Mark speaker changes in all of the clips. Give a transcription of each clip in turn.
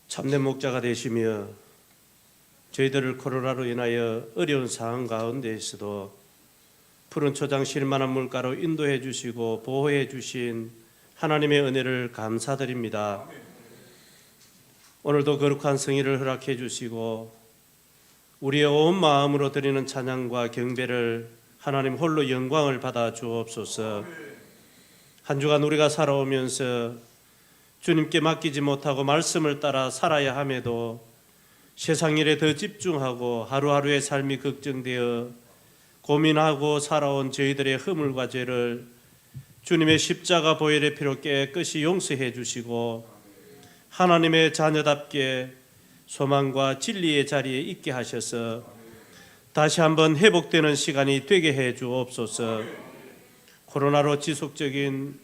Speaker 1: 참된 목자가 되시며 저희들을 코로나로 인하여 어려운 상황 가운데에서도 푸른 초장 실만한 물가로 인도해 주시고 보호해 주신 하나님의 은혜를 감사드립니다. 오늘도 거룩한 성의를 허락해 주시고 우리의 온 마음으로 드리는 찬양과 경배를 하나님 홀로 영광을 받아 주옵소서. 한 주간 우리가 살아오면서 주님께 맡기지 못하고 말씀을 따라 살아야 함에도 세상 일에 더 집중하고 하루하루의 삶이 걱정되어 고민하고 살아온 저희들의 허물과 죄를 주님의 십자가 보혈의 피로 깨끗이 용서해 주시고 하나님의 자녀답게 소망과 진리의 자리에 있게 하셔서 다시 한번 회복되는 시간이 되게 해 주옵소서. 코로나로 지속적인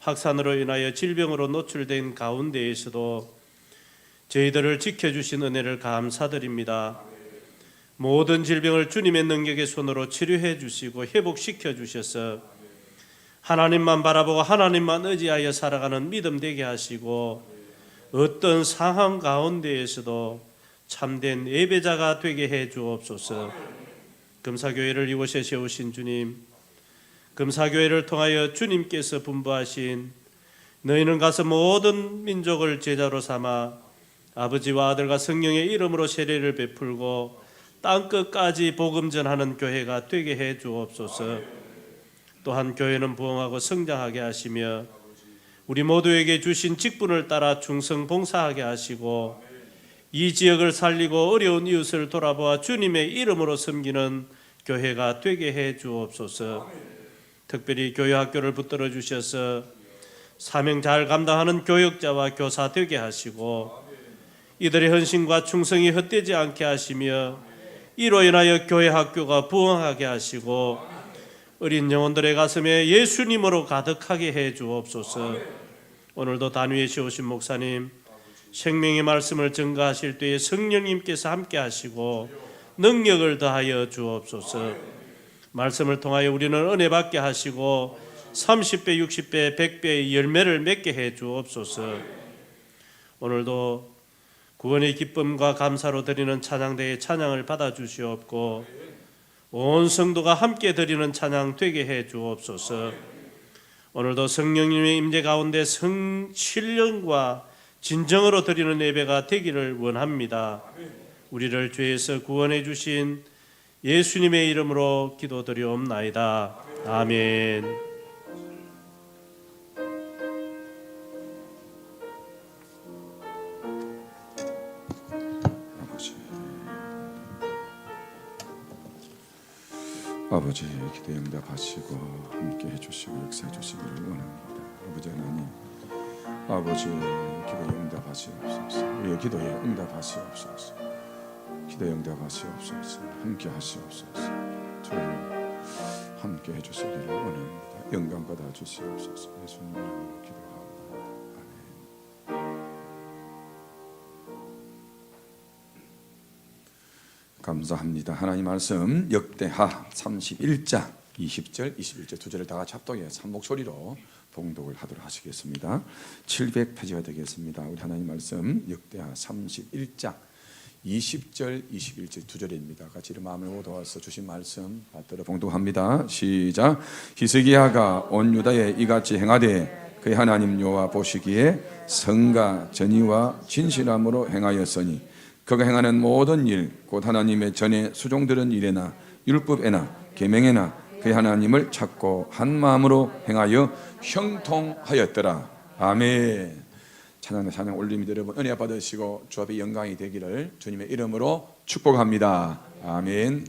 Speaker 1: 확산으로 인하여 질병으로 노출된 가운데에서도 저희들을 지켜주신 은혜를 감사드립니다. 모든 질병을 주님의 능력의 손으로 치료해 주시고 회복시켜 주셔서 하나님만 바라보고 하나님만 의지하여 살아가는 믿음 되게 하시고 어떤 상황 가운데에서도 참된 예배자가 되게 해 주옵소서. 금사교회를 이곳에 세우신 주님, 금사교회를 통하여 주님께서 분부하신 너희는 가서 모든 민족을 제자로 삼아 아버지와 아들과 성령의 이름으로 세례를 베풀고 땅끝까지 복음 전하는 교회가 되게 해 주옵소서. 또한 교회는 부흥하고 성장하게 하시며 우리 모두에게 주신 직분을 따라 충성 봉사하게 하시고 이 지역을 살리고 어려운 이웃을 돌아보아 주님의 이름으로 섬기는 교회가 되게 해 주옵소서. 특별히 교회 학교를 붙들어 주셔서 사명 잘 감당하는 교역자와 교사 되게 하시고 이들의 헌신과 충성이 헛되지 않게 하시며 이로 인하여 교회 학교가 부흥하게 하시고 어린 영혼들의 가슴에 예수님으로 가득하게 해 주옵소서. 오늘도 단위에 세우신 목사님 생명의 말씀을 전가하실 때에 성령님께서 함께 하시고 능력을 더하여 주옵소서. 말씀을 통하여 우리는 은혜 받게 하시고 30배, 60배, 100배의 열매를 맺게 해 주옵소서. 오늘도 구원의 기쁨과 감사로 드리는 찬양대의 찬양을 받아 주시옵고 온 성도가 함께 드리는 찬양 되게 해 주옵소서. 오늘도 성령님의 임재 가운데 신령과 진정으로 드리는 예배가 되기를 원합니다. 우리를 죄에서 구원해 주신 예수님의 이름으로 기도드리옵나이다. 아멘.
Speaker 2: 아버지 기도 응답하시고 함께 해주시고 역사해 주시기를 원합니다. 아버지 하나님, 아버지 기도 응답하시옵소서. 우리의 기도에 응답하시옵소서. 기도에 응답하시옵소서. 함께 하시옵소서. 저희를 함께 해주시기를 원합니다. 영광 받아 주시옵소서. 예수님 이름으로 기도합니다. 아멘. 감사합니다. 하나님 말씀 역대하 31장 20절 21절 두 절을 다 같이 합독해서 한 목소리로 봉독을 하도록 하시겠습니다. 700페이지가 되겠습니다. 우리 하나님 말씀 역대하 31장 20절 21절 두 절입니다. 같이 이런 마음을 모아서 주신 말씀 받들어 봉독합니다. 시작. 히스기야가 온 유다에 이같이 행하되 그의 하나님 여호와 보시기에 성과 전의와 진실함으로 행하였으니 그가 행하는 모든 일 곧 하나님의 전에 수종들은 일에나 율법에나 계명에나 그의 하나님을 찾고 한 마음으로 행하여 형통하였더라. 아멘. 찬양 올립니다. 여러분 은혜 받으시고 주 앞에 영광이 되기를 주님의 이름으로 축복합니다. 아멘.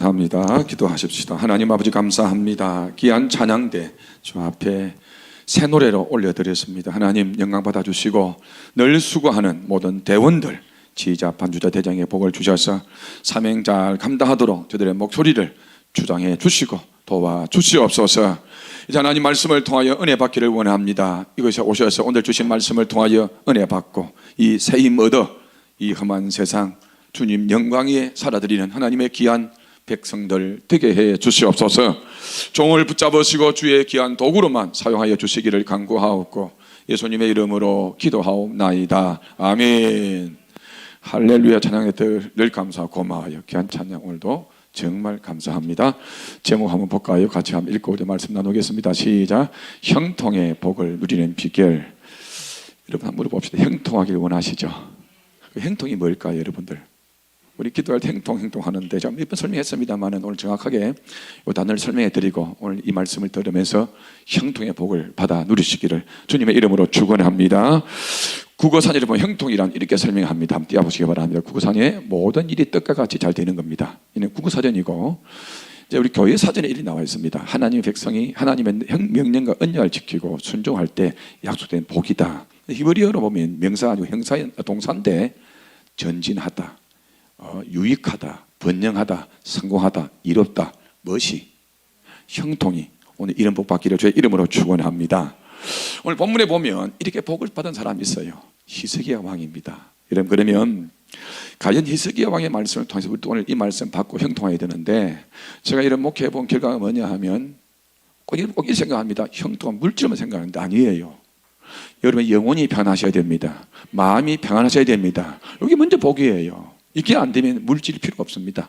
Speaker 2: 합니다. 기도하십시다. 하나님 아버지 감사합니다. 귀한 찬양대 주 앞에 새 노래로 올려드렸습니다. 하나님 영광 받아주시고 늘 수고하는 모든 대원들 지휘자 반주자 대장의 복을 주셔서 사명 잘 감당하도록 저들의 목소리를 주장해 주시고 도와주시옵소서. 이제 하나님 말씀을 통하여 은혜 받기를 원합니다. 이것이 오셔서 오늘 주신 말씀을 통하여 은혜 받고 이 새힘 얻어 이 험한 세상 주님 영광에 살아드리는 하나님의 귀한 백성들 되게 해 주시옵소서. 종을 붙잡으시고 주의 귀한 도구로만 사용하여 주시기를 간구하옵고 예수님의 이름으로 기도하옵나이다. 아멘. 할렐루야. 찬양했들 감사하고 고마워요. 귀한 찬양 오늘도 정말 감사합니다. 제목 한번 볼까요? 같이 한번 읽고 우리 말씀 나누겠습니다. 시작. 형통의 복을 누리는 비결. 여러분 한번 물어봅시다. 형통하길 원하시죠? 그 형통이 뭘까요, 여러분들? 우리 기도할 때 행통 하는데 제가 몇 번 설명했습니다만 오늘 정확하게 이 단어를 설명해 드리고 오늘 이 말씀을 들으면서 형통의 복을 받아 누리시기를 주님의 이름으로 축원합니다. 국어산에 보면 형통이란 이렇게 설명합니다. 한번 띄워보시기 바랍니다. 국어산에 모든 일이 뜻과 같이 잘 되는 겁니다. 이는 국어사전이고 이제 우리 교회 사전에 일이 나와 있습니다. 하나님의 백성이 하나님의 명령과 언약을 지키고 순종할 때 약속된 복이다. 히브리어로 보면 명사가 아니고 형사의 동사인데 전진하다, 유익하다, 번영하다, 성공하다, 이롭다, 멋이, 형통이 오늘 이런 복 받기를 주의 이름으로 축원합니다. 오늘 본문에 보면 이렇게 복을 받은 사람이 있어요. 히스기야 왕입니다. 여러분 그러면 과연 히스기야 왕의 말씀을 통해서 우리 오늘 이 말씀 받고 형통해야 되는데 제가 이런 목회해 본 결과가 뭐냐 하면 꼭 이 생각합니다. 형통은 물질만 생각하는데 아니에요. 여러분 영혼이 평안하셔야 됩니다. 마음이 평안하셔야 됩니다. 여기 먼저 복이에요. 이게 안 되면 물질이 필요가 없습니다.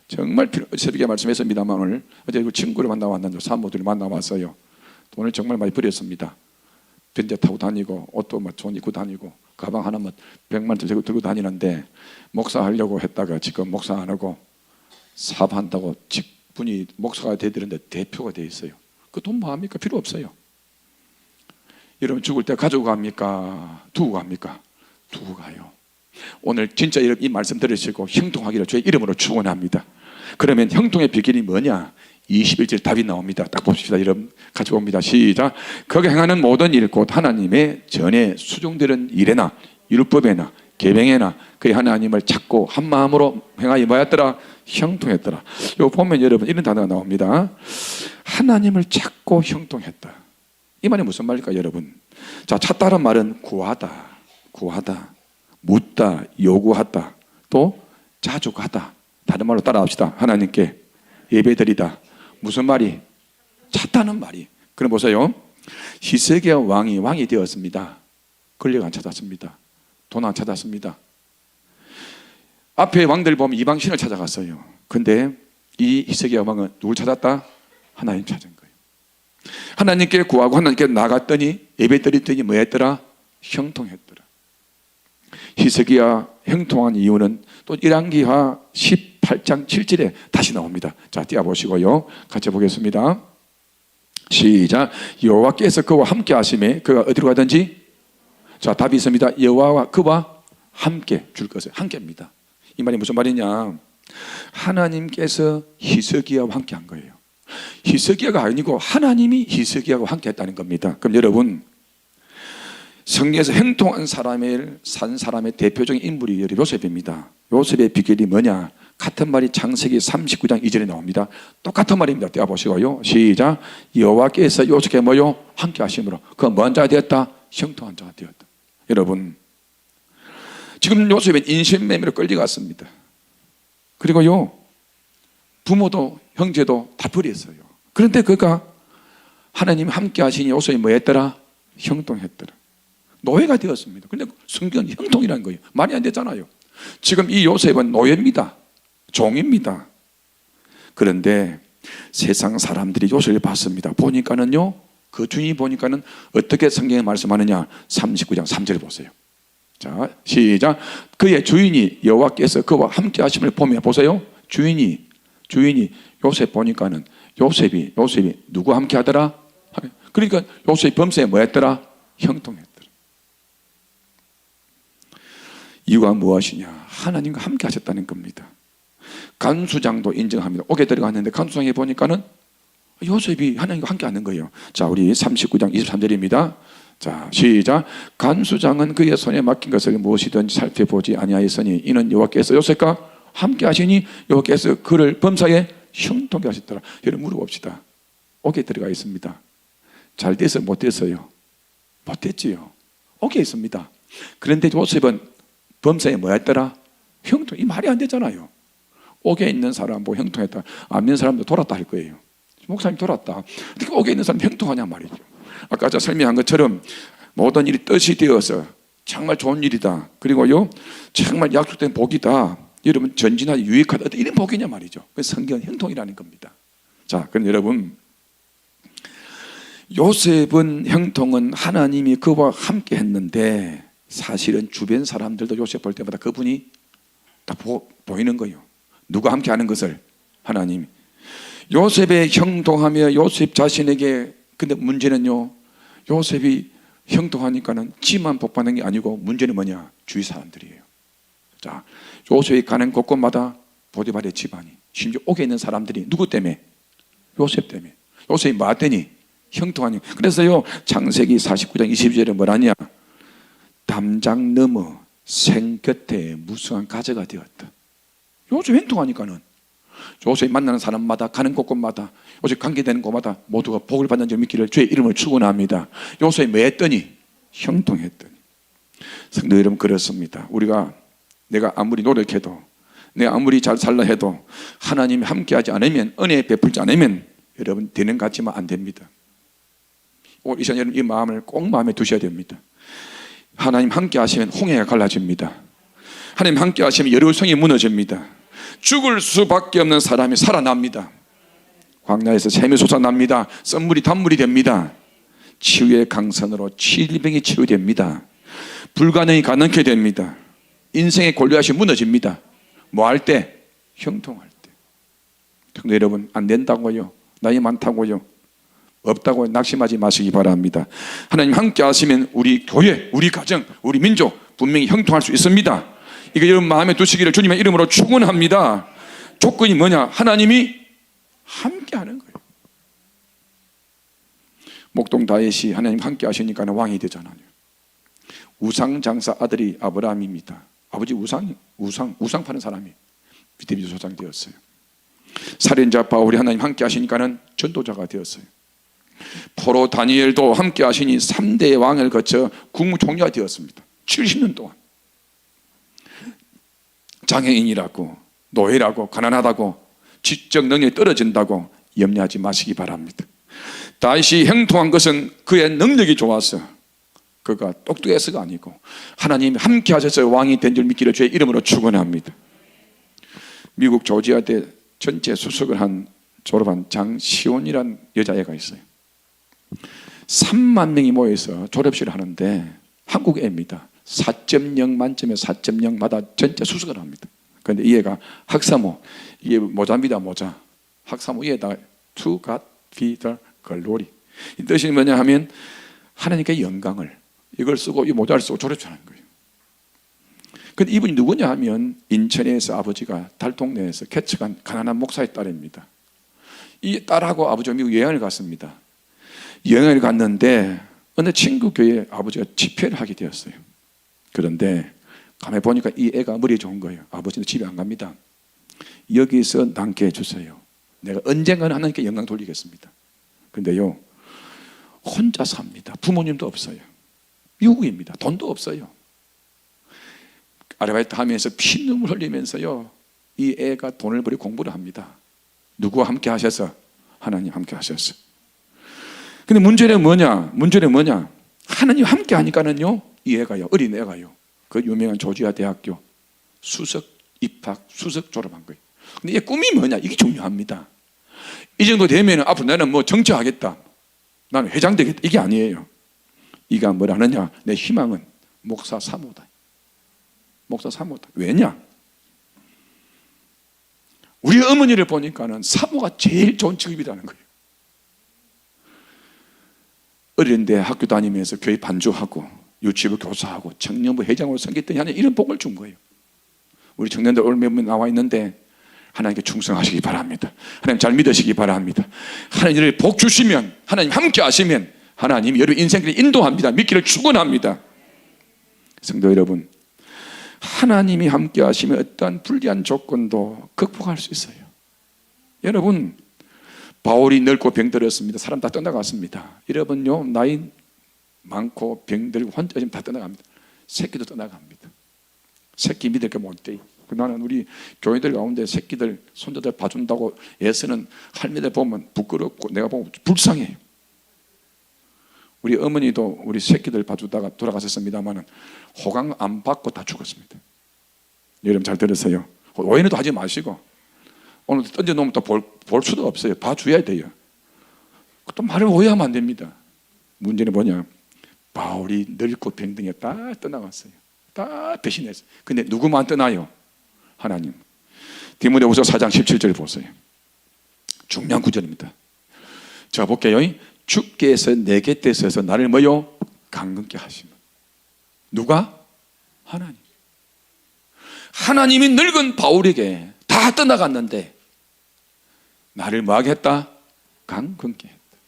Speaker 2: 정말 새벽에 말씀했습니다만 오늘 어제 친구를 만나왔는데 사모들을 만나왔어요. 돈을 정말 많이 버렸습니다. 벤츠 타고 다니고 옷도 좋은 입고 다니고 가방 하나만 100만 원 들고 다니는데 목사하려고 했다가 지금 목사 안 하고 사업한다고 직분이 목사가 되는데 대표가 돼 있어요. 그 돈 뭐합니까? 필요 없어요. 여러분 죽을 때 가지고 갑니까? 두고 갑니까? 두고 가요. 오늘 진짜 이 말씀 들으시고 형통하기를 주의 이름으로 축원합니다. 그러면 형통의 비결이 뭐냐? 21절 답이 나옵니다. 딱 봅시다. 여러분 같이 봅니다. 시작. 거기 행하는 모든 일 곧 하나님의 전에 수종되는 일에나 율법에나 계명에나 그의 하나님을 찾고 한 마음으로 행하여 뭐였더라? 형통했더라. 이거 보면 여러분 이런 단어가 나옵니다. 하나님을 찾고 형통했다. 이 말이 무슨 말일까요, 여러분? 자, 찾다란 말은 구하다, 묻다, 요구하다, 또 자족하다. 다른 말로 따라합시다. 하나님께 예배드리다. 무슨 말이? 찾다는 말이. 그럼 보세요. 히스기야 왕이 되었습니다. 권력 안 찾았습니다. 돈 안 찾았습니다. 앞에 왕들 보면 이방신을 찾아갔어요. 근데 이 히스기야 왕은 누굴 찾았다? 하나님 찾은 거예요. 하나님께 구하고 하나님께 나갔더니 예배드렸더니 뭐 했더라? 형통했더라. 히스기야 형통한 이유는 또 열왕기하 18장 7절에 다시 나옵니다. 자, 띄워보시고요. 같이 보겠습니다. 시작. 여호와께서 그와 함께 하심에 그가 어디로 가든지 자, 답이 있습니다. 여호와와 그와 함께 줄 것을 함께입니다. 이 말이 무슨 말이냐? 하나님께서 히스기야와 함께 한 거예요. 히스기야가 아니고 하나님이 히스기야와 함께 했다는 겁니다. 그럼 여러분 성경에서 행통한 산 사람의 대표적인 인물이 요셉입니다. 요셉의 비결이 뭐냐? 같은 말이 창세기 39장 2절에 나옵니다. 똑같은 말입니다. 떼어보시고요. 시작. 여호와께서 요셉에게 뭐요? 함께 하심으로 그 뭔 자가 되었다? 형통한 자가 되었다. 여러분 지금 요셉은 인신매매로 끌려갔습니다. 그리고요 부모도 형제도 다 버렸어요. 그런데 그가 하나님 함께 하시니 요셉이 뭐 했더라? 형통했더라. 노예가 되었습니다. 그런데 성경은 형통이라는 거예요. 말이 안 되잖아요. 지금 이 요셉은 노예입니다. 종입니다. 그런데 세상 사람들이 요셉을 봤습니다. 보니까는요, 그 주인이 보니까는 어떻게 성경에 말씀하느냐? 39장 3절 보세요. 자, 시작. 그의 주인이 여호와께서 그와 함께 하심을 보며 보세요. 주인이 요셉 보니까는 요셉이 누구 함께 하더라? 그러니까 요셉이 범사에 뭐 했더라? 형통했더라. 이유가 무엇이냐? 하나님과 함께 하셨다는 겁니다. 간수장도 인정합니다. 옥에 들어갔는데 간수장에 보니까는 요셉이 하나님과 함께 하는 거예요. 자, 우리 39장 23절입니다. 자, 시작. 간수장은 그의 손에 맡긴 것을 무엇이든지 살펴보지 아니하였으니 이는 여호와께서 요셉과 함께 하시니 여호와께서 그를 범사에 형통케 하셨더라. 여러분 물어봅시다. 옥에 들어가 있습니다. 잘 됐어요? 못 됐어요? 못 됐지요. 옥에 있습니다. 그런데 요셉은 범사에 뭐 했더라? 형통. 이 말이 안 되잖아요. 옥에 있는 사람 뭐 형통했다. 안 있는 사람도 돌았다 할 거예요. 목사님 돌았다. 어떻게 옥에 있는 사람 형통하냐 말이죠. 아까 제가 설명한 것처럼 모든 일이 뜻이 되어서 정말 좋은 일이다. 그리고요 정말 약속된 복이다. 여러분 전진하기 유익하다. 이런 복이냐 말이죠. 그래서 성경은 형통이라는 겁니다. 자, 그럼 여러분 요셉은 형통은 하나님이 그와 함께 했는데 사실은 주변 사람들도 요셉 볼 때마다 그분이 다 보이는 거예요. 누가 함께 하는 것을? 하나님이. 요셉의 형통하며 요셉 자신에게, 근데 문제는요 요셉이 형통하니까는 지만 복받는 게 아니고 문제는 뭐냐? 주위 사람들이에요. 자, 요셉이 가는 곳곳마다 보디발의 집안이, 심지어 옥에 있는 사람들이 누구 때문에? 요셉 때문에. 요셉이 뭐 했더니? 형통하니. 그래서요 창세기 49장 22절에 뭐라냐? 담장 넘어 생곁에 무수한 가져가 되었다. 요셉 형통하니까는 요셉이 만나는 사람마다 가는 곳곳마다 요셉 관계되는 곳마다 모두가 복을 받는 줄 믿기를 주의 이름을 축원합니다. 요셉이 뭐 했더니? 형통했더니. 성도 여러분 그렇습니다. 우리가 내가 아무리 노력해도 내가 아무리 잘 살라 해도 하나님이 함께하지 않으면, 은혜 베풀지 않으면 여러분 되는 것 같지만 안 됩니다. 오늘 이 시간 여러분 이 마음을 꼭 마음에 두셔야 됩니다. 하나님 함께 하시면 홍해가 갈라집니다. 하나님 함께 하시면 여리고성이 무너집니다. 죽을 수밖에 없는 사람이 살아납니다. 광야에서 샘이 솟아납니다. 썬물이 단물이 됩니다. 치유의 강선으로 질병이 치유됩니다. 불가능이 가능케 됩니다. 인생의 골리앗이 무너집니다. 뭐 할 때? 형통할 때. 근데 여러분 안 된다고요? 나이 많다고요? 없다고 낙심하지 마시기 바랍니다. 하나님 함께 하시면 우리 교회, 우리 가정, 우리 민족 분명히 형통할 수 있습니다. 이거 여러분 마음에 두시기를 주님의 이름으로 축원합니다. 조건이 뭐냐? 하나님이 함께 하는 거예요. 목동 다윗이 하나님 함께 하시니까 왕이 되잖아요. 우상장사 아들이 아브라함입니다. 아버지 우상 파는 사람이 믿음의 조상 되었어요. 살인자 바울이 하나님 함께 하시니까는 전도자가 되었어요. 포로 다니엘도 함께 하시니 3대의 왕을 거쳐 국무총리가 되었습니다. 70년 동안. 장애인이라고, 노예라고, 가난하다고, 지적 능력이 떨어진다고 염려하지 마시기 바랍니다. 다윗이 형통한 것은 그의 능력이 좋아서, 그가 똑똑해서가 아니고 하나님이 함께 하셔서 왕이 된 줄 믿기를 주의 이름으로 축원합니다. 미국 조지아대 전체 수석을 졸업한 장시온이란 여자애가 있어요. 3만 명이 모여서 졸업식을 하는데 한국 애입니다. 4.0 만점에 4.0마다 전체 수석을 합니다. 그런데 이 애가 학사모, 이게 모자입니다. 모자. 학사모 위에다가 To God be the glory. 이 뜻이 뭐냐 하면 하나님께 영광을, 이걸 쓰고 이 모자를 쓰고 졸업하는 거예요. 근데 이분이 누구냐 하면 인천에서 아버지가 달동네에서 개척한 가난한 목사의 딸입니다. 이 딸하고 아버지가 미국 여행을 갔습니다. 여행을 갔는데 어느 친구 교회에 아버지가 집회를 하게 되었어요. 그런데 가만히 보니까 이 애가 머리 좋은 거예요. 아버지는 집에 안 갑니다. 여기서 남게 해주세요. 내가 언젠가는 하나님께 영광 돌리겠습니다. 근데요 혼자 삽니다. 부모님도 없어요. 미국입니다. 돈도 없어요. 아르바이트 하면서 피눈물 흘리면서요 이 애가 돈을 벌이 공부를 합니다. 누구와 함께 하셔서? 하나님 함께 하셨어. 근데 문제는 뭐냐? 하나님 함께 하니까는요 이 애가요, 어린 애가요, 그 유명한 조지아 대학교 수석 입학, 수석 졸업한 거예요. 근데 이 꿈이 뭐냐? 이게 중요합니다. 이 정도 되면 앞으로 나는 뭐 정치하겠다, 나는 회장 되겠다, 이게 아니에요. 이가 뭐라 하느냐? 내 희망은 목사 사모다. 목사 사모다. 왜냐? 우리 어머니를 보니까는 사모가 제일 좋은 직업이라는 거예요. 어린데 학교 다니면서 교회 반주하고 유치부 교사하고 청년부 회장으로 섬겼더니 하나님 이런 복을 준 거예요. 우리 청년들 오늘 몇 명 나와 있는데 하나님께 충성하시기 바랍니다. 하나님 잘 믿으시기 바랍니다. 하나님을 복 주시면, 하나님 함께 하시면 하나님 여러분 인생을 인도합니다. 믿기를 축원합니다. 성도 여러분, 하나님이 함께 하시면 어떠한 불리한 조건도 극복할 수 있어요. 여러분, 바울이 늙고 병들었습니다. 사람 다 떠나갔습니다. 여러분요, 나이 많고 병들고 혼자 다 떠나갑니다. 새끼도 떠나갑니다. 새끼 믿을 게 못 돼. 나는 우리 교회들 가운데 새끼들 손자들 봐준다고 애쓰는 할매들 보면 부끄럽고 내가 보면 불쌍해요. 우리 어머니도 우리 새끼들 봐주다가 돌아가셨습니다만은 호강 안 받고 다 죽었습니다. 여러분 잘 들으세요. 오해는 또 하지 마시고 오늘 던져놓으면 또 볼 수도 없어요. 봐줘야 돼요. 또 말을 오해하면 안 됩니다. 문제는 뭐냐? 바울이 늙고 병등에 다 떠나갔어요. 다 배신했어요. 근데 누구만 떠나요? 하나님. 디모데후서 4장 17절 보세요. 중요한 구절입니다. 자 볼게요. 주께서 내 곁에 서서 나를 뭐요? 강건케 하시면. 누가? 하나님. 하나님이 늙은 바울에게 다 떠나갔는데 나를 뭐하게 했다? 강건케 했다.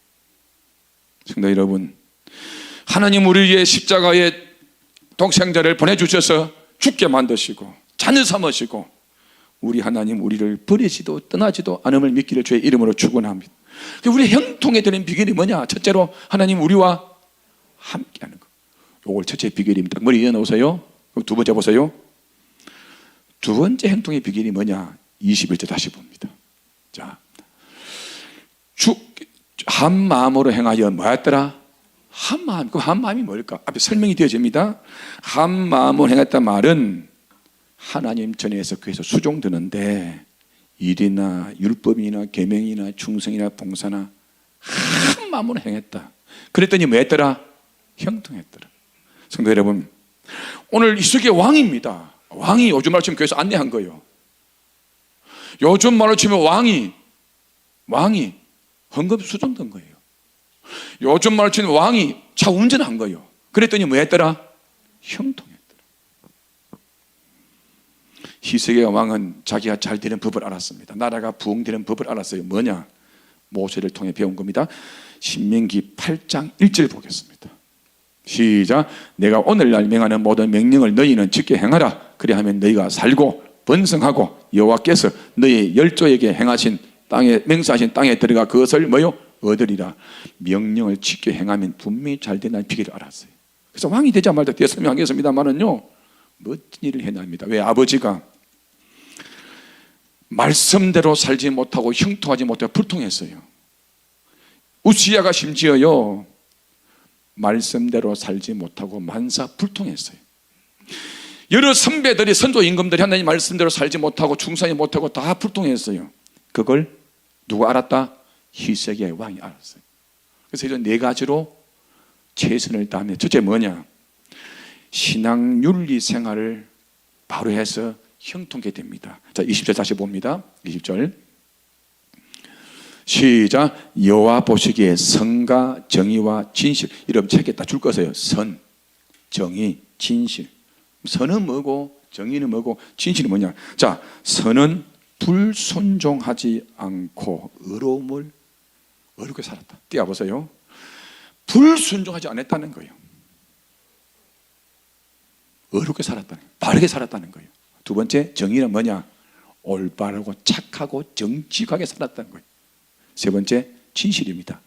Speaker 2: 성도 여러분, 하나님 우리의 십자가의 독생자를 보내주셔서 죽게 만드시고 자녀 삼으시고 우리 하나님 우리를 버리지도 떠나지도 않음을 믿기를 주의 이름으로 축원합니다. 우리 형통에 드는 비결이 뭐냐? 첫째로 하나님 우리와 함께하는 거. 이걸 첫째 비결입니다. 머리 이어놓으세요. 두 번째 보세요. 두 번째 형통의 비결이 뭐냐? 21절 다시 봅니다. 자, 한 마음으로 행하여 뭐였더라? 한 마음. 그럼 한 마음이 뭘까? 앞에 설명이 되어집니다. 한 마음으로 행했단 말은 하나님 전에서 그에서 수종드는데 일이나 율법이나 계명이나 충성이나 봉사나 한 마음으로 행했다. 그랬더니 뭐 했더라? 형통했더라. 성도 여러분, 오늘 이스라엘의 왕입니다. 왕이 요즘 말로 치면 교회에서 안내한 거예요. 요즘 말로 치면 왕이 헌금 수종된 거예요. 요즘 말로 치면 왕이 차 운전한 거예요. 그랬더니 뭐 했더라? 형통했더라. 히스기야 왕은 자기가 잘 되는 법을 알았습니다. 나라가 부흥되는 법을 알았어요. 뭐냐? 모세를 통해 배운 겁니다. 신명기 8장 1절 보겠습니다. 시작. 내가 오늘날 명하는 모든 명령을 너희는 지켜 행하라. 그리하면 너희가 살고 번성하고 여호와께서 너희 열조에게 행하신 땅에 맹세하신 땅에 들어가 그것을 뭐요? 얻으리라. 명령을 지켜 행하면 분명히 잘 된다는 비결을 알았어요. 그래서 왕이 되자마자 뒤에 설명하겠습니다만은요, 멋진 일을 해냅니다. 왜? 아버지가 말씀대로 살지 못하고 형통하지 못하고 불통했어요. 우시야가 심지어요 말씀대로 살지 못하고 만사 불통했어요. 여러 선배들이 선조 임금들이 하나님 말씀대로 살지 못하고 충성하지 못하고 다 불통했어요. 그걸 누가 알았다? 히스기야 왕이 알았어요. 그래서 이런 네 가지로 최선을 다하며 첫째 뭐냐? 신앙 윤리 생활을 바로 해서 형통하게 됩니다. 자, 20절 다시 봅니다. 20절 시작. 여호와 보시기에 선과 정의와 진실. 여러분 책에 다 줄 거세요. 선, 정의, 진실. 선은 뭐고 정의는 뭐고 진실은 뭐냐? 자, 선은 불순종하지 않고 의로움을 어렵게 살았다. 띄워보세요. 불순종하지 않았다는 거예요. 어렵게 살았다는 거예요. 바르게 살았다는 거예요. 두 번째 정의는 뭐냐? 올바르고 착하고 정직하게 살았다는 거예요. 세 번째 진실입니다.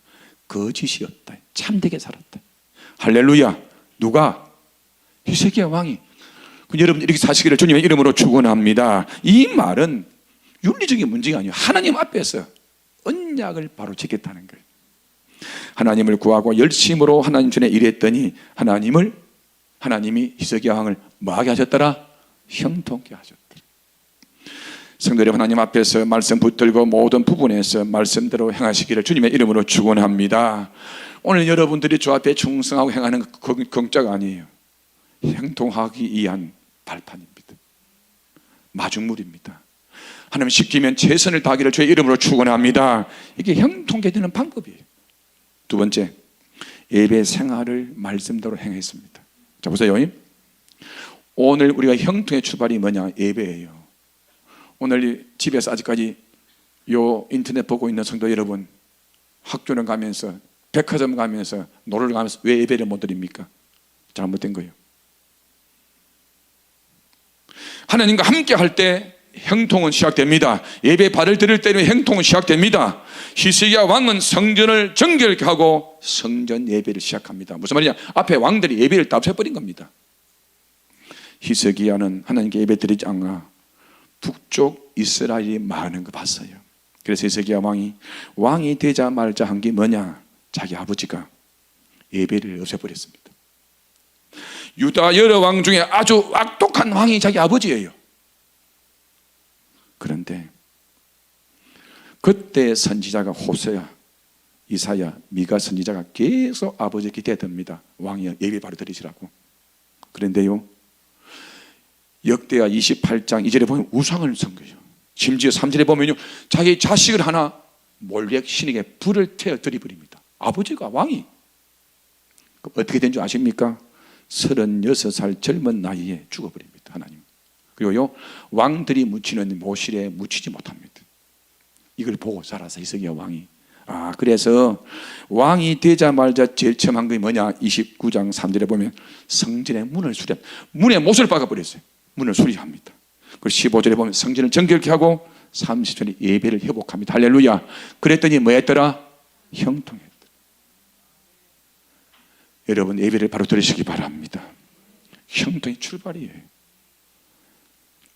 Speaker 2: 거짓이 없다. 참되게 살았다. 할렐루야. 누가? 히스기야 왕이. 여러분 이렇게 사시기를 주님의 이름으로 축원합니다. 이 말은 윤리적인 문제가 아니에요. 하나님 앞에서 언약을 바로 지켰다는 거예요. 하나님을 구하고 열심으로 하나님 전에 일했더니 하나님이 히스기야 왕을 뭐하게 하셨더라? 형통케 하셨더라. 성도 여러분, 하나님 앞에서 말씀 붙들고 모든 부분에서 말씀대로 행하시기를 주님의 이름으로 축원합니다. 오늘 여러분들이 주 앞에 충성하고 행하는 공짜가 아니에요. 형통하기 위한 발판입니다. 마중물입니다. 하나님 시키면 최선을 다하기를 주의 이름으로 축원합니다. 이게 형통케 되는 방법이에요. 두 번째, 예배 생활을 말씀대로 행했습니다. 자 보세요. 오늘 우리가 형통의 출발이 뭐냐? 예배예요. 오늘 집에서 아직까지 요 인터넷 보고 있는 성도 여러분, 학교는 가면서 백화점 가면서 노래를 가면서 왜 예배를 못 드립니까? 잘못된 거예요. 하나님과 함께 할 때 형통은 시작됩니다. 예배 발을 들을 때는 형통은 시작됩니다. 히스기야 왕은 성전을 정결케 하고 성전 예배를 시작합니다. 무슨 말이냐? 앞에 왕들이 예배를 다 없애버린 겁니다. 히스기야는 하나님께 예배 드리지 않아 북쪽 이스라엘이 많은 거 봤어요. 그래서 히스기야 왕이 되자마자 한 게 뭐냐? 자기 아버지가 예배를 없애버렸습니다. 유다 여러 왕 중에 아주 악독한 왕이 자기 아버지예요. 그런데 그때 선지자가 호세야, 이사야, 미가 선지자가 계속 아버지께 대듭니다. 왕이 예배 바로 드리시라고. 그런데요, 역대하 28장 2절에 보면 우상을 섬겨요. 심지어 3절에 보면요, 자기 자식을 하나 몰렉 신에게 불을 태워 드려버립니다. 아버지가 왕이. 어떻게 된 줄 아십니까? 36살 젊은 나이에 죽어버립니다. 하나님. 그리고요, 왕들이 묻히는 모실에 묻히지 못합니다. 이걸 보고 자라서 히스기야 왕이. 그래서 왕이 되자마자 제일 처음 한 게 뭐냐? 29장 3절에 보면 성전의 문을 문에 못을 박아버렸어요. 문을 수리합니다. 그리고 15절에 보면 성전을 정결케 하고 30절에 예배를 회복합니다. 할렐루야. 그랬더니 뭐 했더라? 형통했다. 여러분, 예배를 바로 들으시기 바랍니다. 형통이 출발이에요.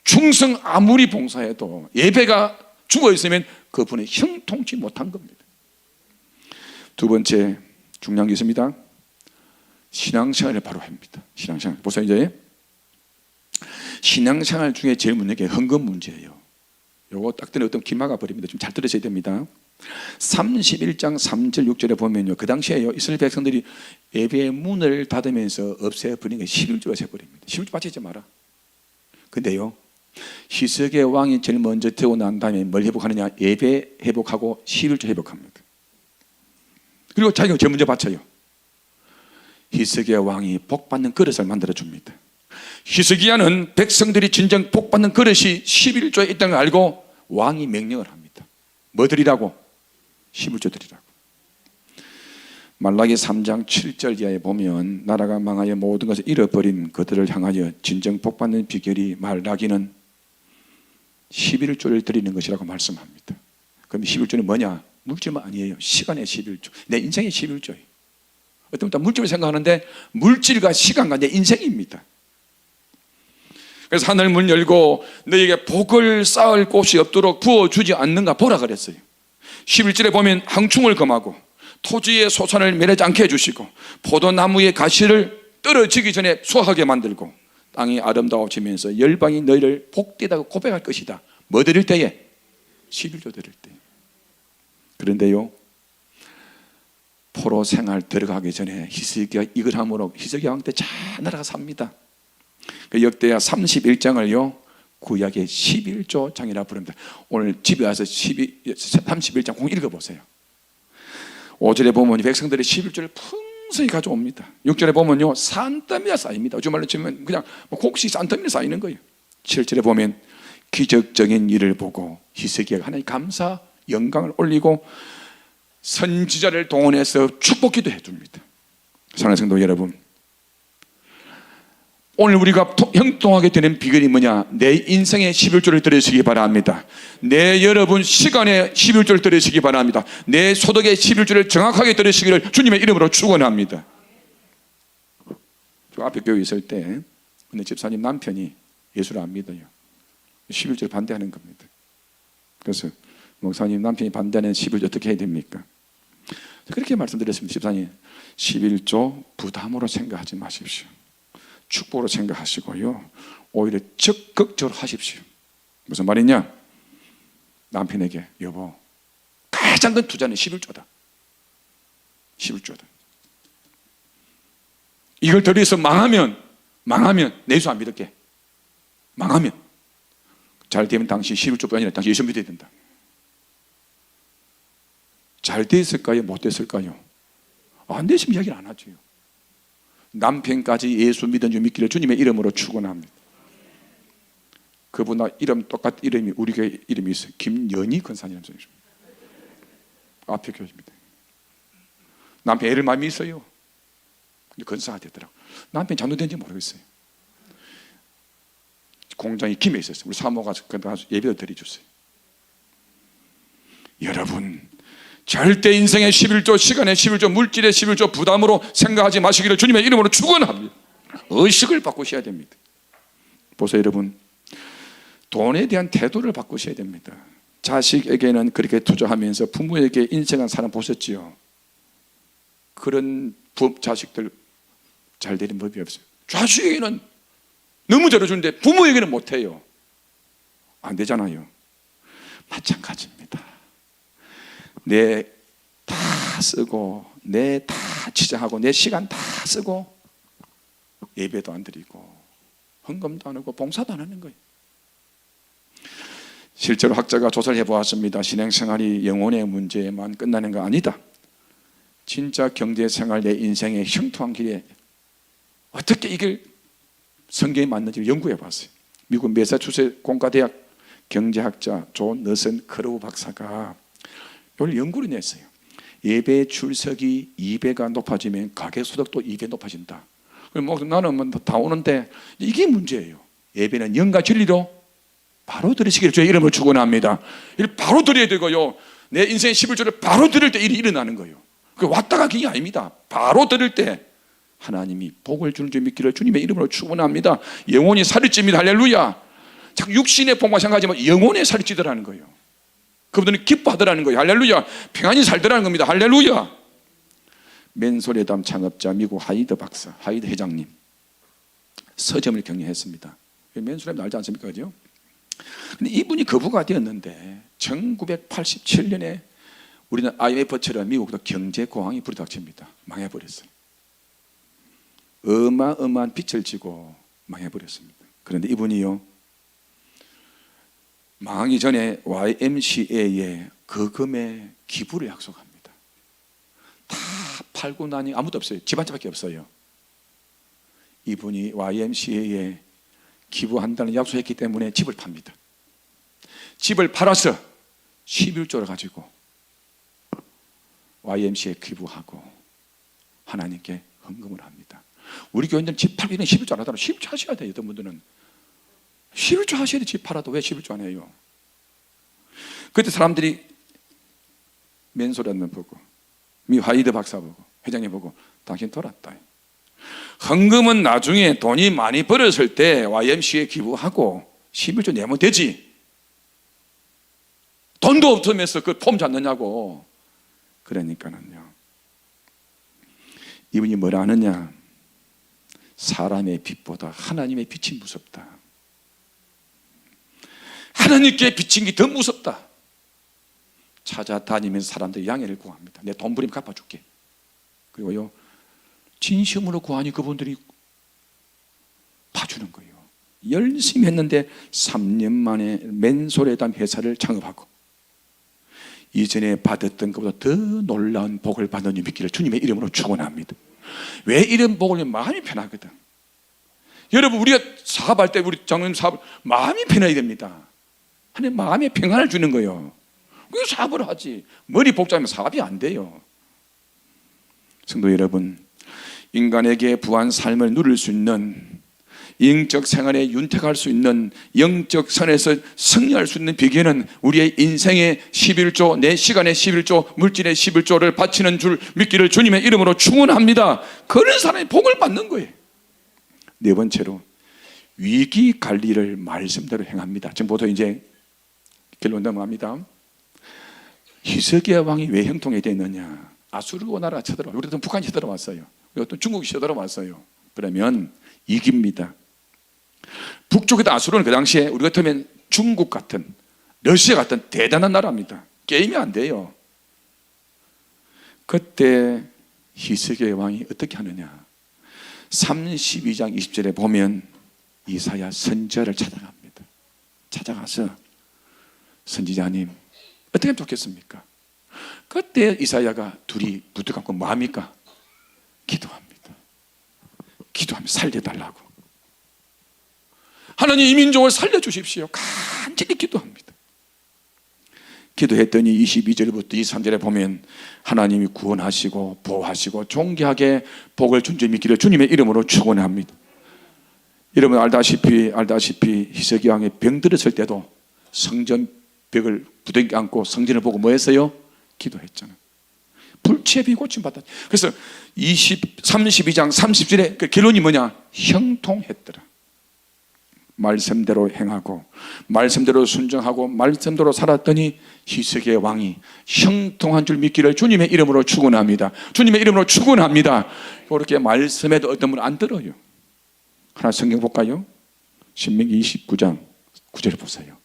Speaker 2: 충성 아무리 봉사해도 예배가 죽어있으면 그분이 형통치 못한 겁니다. 두 번째 중요한 게 있습니다. 신앙생활을 바로 합니다. 신앙생활. 보세요. 이제 신앙생활 중에 제일 문제는 게 헌금 문제예요. 요거 딱 들으면 어떤 기마가 버립니다. 좀 잘 들으셔야 됩니다. 31장 3절 6절에 보면요, 그 당시에요, 이스라엘 백성들이 예배의 문을 닫으면서 없애버린 게 11조가 세버립니다. 11조 바치지 마라. 근데요, 히스기야 왕이 제일 먼저 되고 난 다음에 뭘 회복하느냐? 예배 회복하고 11조 회복합니다. 그리고 자기가 제일 먼저 바쳐요. 히스기야 왕이 복받는 그릇을 만들어 줍니다. 히스기야는 백성들이 진정 복받는 그릇이 11조에 있다는 걸 알고 왕이 명령을 합니다. 뭐 드리라고? 11조 드리라고. 말라기 3장 7절 이하에 보면 나라가 망하여 모든 것을 잃어버린 그들을 향하여 진정 복받는 비결이 말라기는 11조를 드리는 것이라고 말씀합니다. 그럼 11조는 뭐냐? 물질만 아니에요. 시간의 11조. 내 인생의 11조예요. 어떤 분은 물질을 생각하는데 물질과 시간과 내 인생입니다. 그래서 하늘 문 열고 너에게 복을 쌓을 곳이 없도록 부어주지 않는가 보라 그랬어요. 11절에 보면 황충을 금하고 토지의 소산을 멸하지 않게 해주시고 포도나무의 가시를 떨어지기 전에 수확하게 만들고 땅이 아름다워지면서 열방이 너희를 복되다고 고백할 것이다. 뭐 드릴 때에? 11조 드릴 때. 그런데요, 포로 생활 들어가기 전에 히스기야 이걸 함으로 히스기야 왕 때 잘 나라가 삽니다. 역대하 31장을요 구약의 11조 장이라 부릅니다. 오늘 집에 와서 31장 꼭 읽어보세요. 5절에 보면 백성들이 11조를 풍성히 가져옵니다. 6절에 보면요 산더미가 쌓입니다. 요즘 말로 치면 그냥 곡식 산더미가 쌓이는 거예요. 7절에 보면 기적적인 일을 보고 히스기야가 하나님 감사 영광을 올리고 선지자를 동원해서 축복기도 해줍니다. 사랑하는 성도 여러분, 오늘 우리가 형통하게 되는 비결이 뭐냐? 내 인생의 11조를 드리시기 바랍니다. 내 여러분 시간에 11조를 드리시기 바랍니다. 내 소득의 11조를 정확하게 드리시기를 주님의 이름으로 축원합니다. 저 앞에 교회 있을 때 근데 집사님 남편이 예수를 안 믿어요. 11조를 반대하는 겁니다. 그래서 목사님 남편이 반대하는 11조 어떻게 해야 됩니까? 그렇게 말씀드렸습니다. 집사님 11조 부담으로 생각하지 마십시오. 축복으로 생각하시고요 오히려 적극적으로 하십시오. 무슨 말이냐? 남편에게 여보 가장 큰 투자는 11조다. 11조다. 이걸 들여서 망하면 내 예수 안 믿을게. 망하면 잘 되면 당신 11조뿐 아니라 당신 예수 믿어야 된다. 잘 됐을까요? 못 됐을까요? 안 됐으면 이야기를 안 하죠. 남편까지 예수 믿은 줄 믿기를 주님의 이름으로 축원합니다. 그분과 이름 똑같은 이름이 우리 교회 이름이 있어요. 김연희 권사님 앞에 교회입니다. 남편 애를 많이 있어요. 근데 권사가 되더라고. 남편 장로된지 모르겠어요. 공장이 김해 있었어요. 우리 사모가 가서 예배도 드려줬어요. 여러분, 절대 인생의 11조, 시간의 11조, 물질의 11조 부담으로 생각하지 마시기를 주님의 이름으로 축원합니다. 의식을 바꾸셔야 됩니다. 보세요, 여러분. 돈에 대한 태도를 바꾸셔야 됩니다. 자식에게는 그렇게 투자하면서 부모에게 인생한 사람 보셨지요? 그런 자식들 잘 되는 법이 없어요. 자식에게는 너무 잘해주는데 부모에게는 못해요. 안 되잖아요. 마찬가지입니다. 내 다 쓰고 내 다 지장하고 내 시간 다 쓰고 예배도 안 드리고 헌금도 안 하고 봉사도 안 하는 거예요. 실제로 학자가 조사를 해보았습니다. 신앙생활이 영혼의 문제에만 끝나는 거 아니다. 진짜 경제생활 내 인생의 형통한 길에 어떻게 이걸 성경에 맞는지 연구해봤어요. 미국 매사추세츠 공과대학 경제학자 존 너슨 크로우 박사가 이걸 연구를 냈어요. 예배 출석이 2배가 높아지면 가계소득도 2배 높아진다. 뭐 나는 다 오는데 이게 문제예요. 예배는 영과 진리로 바로 드리시기를 주의 이름으로 축원합니다. 이를 바로 드려야 되고요. 내 인생의 11조를 바로 드릴 때 일이 일어나는 거예요. 그 왔다 가기 아닙니다. 바로 드릴 때 하나님이 복을 주는 줄 믿기를 주님의 이름으로 축원합니다. 영혼이 살이 찝니다. 할렐루야. 자꾸 육신의 복만 생각하지만 영혼의 살이 찌더라는 거예요. 그분들은 기뻐하더라는 거예요. 할렐루야. 평안히 살더라는 겁니다. 할렐루야. 맨소레담 창업자 미국 하이드 박사, 하이드 회장님 서점을 경영했습니다. 맨소레담 알지 않습니까? 그죠? 근데 이분이 거부가 되었는데 1987년에 우리는 IMF처럼 미국도 경제 고황이 불닥칩니다. 망해버렸어요. 어마어마한 빚을 지고 망해버렸습니다. 그런데 이분이요, 망하기 전에 YMCA에 거금의 기부를 약속합니다. 다 팔고 나니 아무도 없어요. 집 한 채밖에 없어요. 이분이 YMCA에 기부한다는 약속했기 때문에 집을 팝니다. 집을 팔아서 11조를 가지고 YMCA에 기부하고 하나님께 헌금을 합니다. 우리 교인들은 집 팔기 전에 11조 안 하더라도 11조 하셔야 돼요. 어떤 분들은 11조 하셔야 돼. 집 팔아도 왜 11조 안 해요? 그때 사람들이 맨소리만 보고 미 화이드 박사 보고 회장님 보고 당신 돌았다. 헌금은 나중에 돈이 많이 벌었을 때 YMCA에 기부하고 11조 내면 되지. 돈도 없으면서 그 폼 잡느냐고. 그러니까는요, 이분이 뭐라 하느냐, 사람의 빛보다 하나님의 빛이 무섭다. 하나님께 비친 게 더 무섭다. 찾아다니면서 사람들이 양해를 구합니다. 내 돈 부리면 갚아줄게. 그리고요, 진심으로 구하니 그분들이 봐주는 거예요. 열심히 했는데 3년 만에 맨소레담 회사를 창업하고 이전에 받았던 것보다 더 놀라운 복을 받는 일 믿기를 주님의 이름으로 축원합니다. 왜 이런 복을? 마음이 편하거든. 여러분, 우리가 사업할 때 우리 장로님 사업 마음이 편해야 됩니다. 하나님 마음에 평안을 주는 거예요. 왜 사업을 하지? 머리 복잡하면 사업이 안 돼요. 성도 여러분, 인간에게 부한 삶을 누릴 수 있는, 영적 생활에 윤택할 수 있는, 영적 선에서 승리할 수 있는 비결은 우리의 인생의 11조, 내 시간의 11조, 물질의 11조를 바치는 줄 믿기를 주님의 이름으로 축원합니다. 그런 사람이 복을 받는 거예요. 네 번째로, 위기 관리를 말씀대로 행합니다. 지금 보통 이제 결론 넘어갑니다. 히스기야 왕이 왜 형통이 됐느냐? 아수르 나라가 쳐들어왔어요. 우리도 북한이 쳐들어왔어요. 또 중국이 쳐들어왔어요. 그러면 이깁니다. 북쪽에도 아수르는 그 당시에 우리 같으면 중국 같은, 러시아 같은 대단한 나라입니다. 게임이 안 돼요. 그때 히스기야 왕이 어떻게 하느냐? 32장 20절에 보면 이사야 선지자를 찾아갑니다. 찾아가서 선지자님 어떻게 하면 좋겠습니까? 그때 이사야가 둘이 붙어갖고 뭐 합니까? 기도합니다. 기도하면 살려달라고. 하나님 이 민족을 살려주십시오. 간절히 기도합니다. 기도했더니 22절부터 23절에 보면 하나님이 구원하시고 보호하시고 존귀하게 복을 준 줄 믿기를 주님의 이름으로 축원합니다. 여러분 알다시피 히스기 왕이 병들었을 때도 성전 벽을 부둥켜 안고 성전을 보고 뭐 했어요? 기도했잖아요. 불치의 고침받았다. 그래서 32장 30절에 그 결론이 뭐냐? 형통했더라. 말씀대로 행하고 말씀대로 순종하고 말씀대로 살았더니 히스기야 왕이 형통한 줄 믿기를 주님의 이름으로 축원합니다. 주님의 이름으로 축원합니다. 그렇게 말씀에도 어떤 분은 안 들어요. 하나 성경 볼까요? 신명기 29장 9절을 보세요.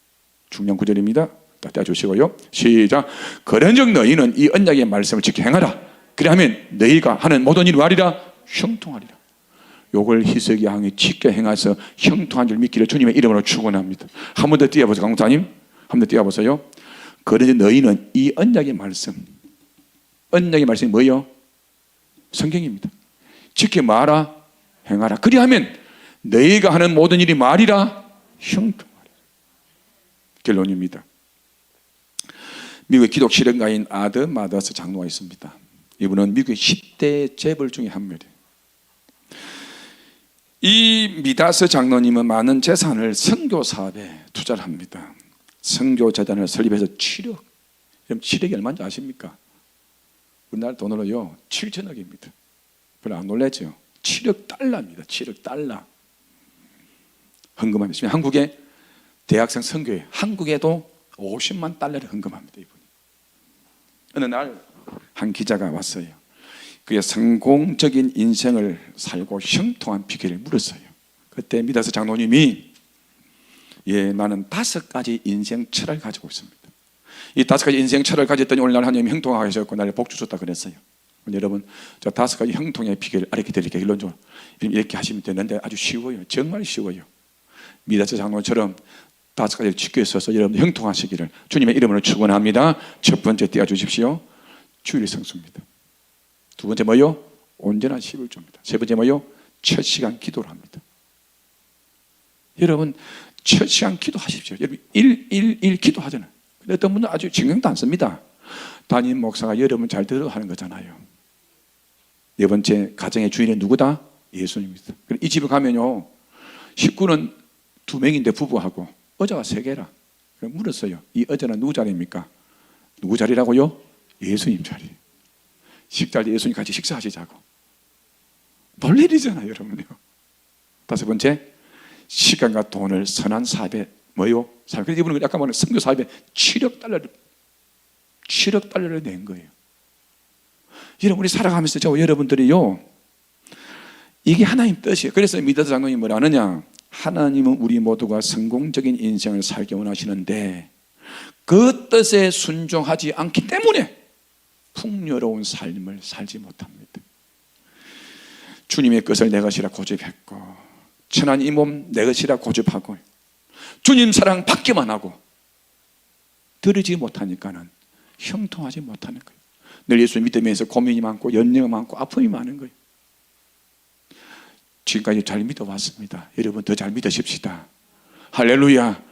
Speaker 2: 중요한 구절입니다. 다 떼어주시고요. 시작. 그런즉 너희는 이 언약의 말씀을 지켜 행하라. 그리하면 너희가 하는 모든 일이 말이라 형통하리라. 요걸 히스기 왕이 지켜 행해서 형통한 줄 믿기를 주님의 이름으로 축원합니다. 한 번 더 띄워보세요. 강사님 한 번 더 띄워보세요. 그런즉 너희는 이 언약의 말씀이 뭐예요? 성경입니다. 지켜 말하라 행하라. 그리하면 너희가 하는 모든 일이 말이라 형통하리라. 결론입니다. 미국의 기독 실현가인 아드 마더스 장로가 있습니다. 이분은 미국의 10대 재벌 중에 한 명이에요. 이 미다스 장로님은 많은 재산을 선교 사업에 투자를 합니다. 선교 재단을 설립해서 7억. 여러분 7억이 얼마인지 아십니까? 우리나라 돈으로요 7천억입니다. 별로 안 놀라죠? 7억 달러입니다. 7억 달러. 헌금합니다. 한국의 대학생 선교회 한국에도 50만 달러를 헌금합니다. 이분이. 어느 날 한 기자가 왔어요. 그의 성공적인 인생을 살고 형통한 비결을 물었어요. 그때 미다스 장로님이 나는 5가지 인생 철학을 가지고 있습니다. 이 5가지 인생 철학을 가졌더니 오늘날 하나님이 형통하게 하셨고 나를 복 주셨다 그랬어요. 여러분 저 5가지 형통의 비결을 알게 드릴게요. 결론적으로 이렇게 하시면 되는데 아주 쉬워요. 정말 쉬워요. 미다스 장로처럼 5가지를 지켜 있어서 여러분 형통하시기를 주님의 이름으로 축원합니다. 첫 번째 띄워주십시오. 주일 성수입니다. 두 번째 뭐요? 온전한 11조입니다. 세 번째 뭐요? 첫 시간 기도를 합니다. 여러분 첫 시간 기도하십시오. 여러분 1 기도하잖아요. 근데 어떤 분은 아주 신경도 안 씁니다. 담임 목사가 여러분 잘 들어 하는 거잖아요. 네 번째 가정의 주인은 누구다? 예수님입니다. 이 집에 가면요 식구는 2명인데 부부하고 의자가 3개라. 물었어요. 이 의자는 누구 자리입니까? 누구 자리라고요? 예수님 자리. 식사할 때 예수님 같이 식사하시자고. 놀일이잖아요, 여러분요. 5번째, 시간과 돈을 선한 사업에 뭐요? 그래서 이분은 아까 말한 선교 사업에 7억 달러를 낸 거예요. 여러분, 우리 살아가면서 여러분들이요, 이게 하나님 뜻이에요. 그래서 미다스 장로님이 뭐라 하느냐? 하나님은 우리 모두가 성공적인 인생을 살기 원하시는데 그 뜻에 순종하지 않기 때문에 풍요로운 삶을 살지 못합니다. 주님의 것을 내 것이라 고집했고 천한 이 몸 내 것이라 고집하고 주님 사랑 받기만 하고 들으지 못하니까는 형통하지 못하는 거예요. 늘 예수 믿으면서 고민이 많고 연령이 많고 아픔이 많은 거예요. 지금까지 잘 믿어왔습니다. 여러분 더 잘 믿으십시다. 할렐루야.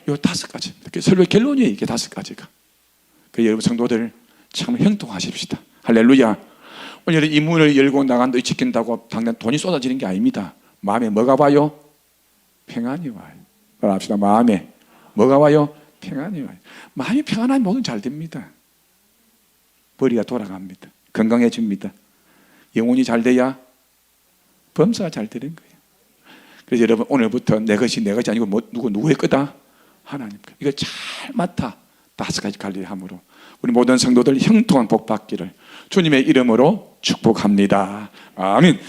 Speaker 2: 요 5가지입니다. 설교 결론이에요. 이게 5가지가. 그 여러분 성도들 참 형통하십시다. 할렐루야. 오늘 이 문을 열고 나간다 지킨다고 당장 돈이 쏟아지는 게 아닙니다. 마음에 뭐가 와요? 평안이 와요. 말합시다. 마음에 뭐가 와요? 평안이 와요. 마음이 평안하면 모든 잘 됩니다. 머리가 돌아갑니다. 건강해집니다. 영혼이 잘 돼야 범사가 잘 되는 거예요. 그래서 여러분 오늘부터 내 것이 아니고 누구의 거다? 하나님 거. 이거 잘 맡아 5가지 관리함으로 우리 모든 성도들 형통한 복 받기를 주님의 이름으로 축복합니다. 아멘.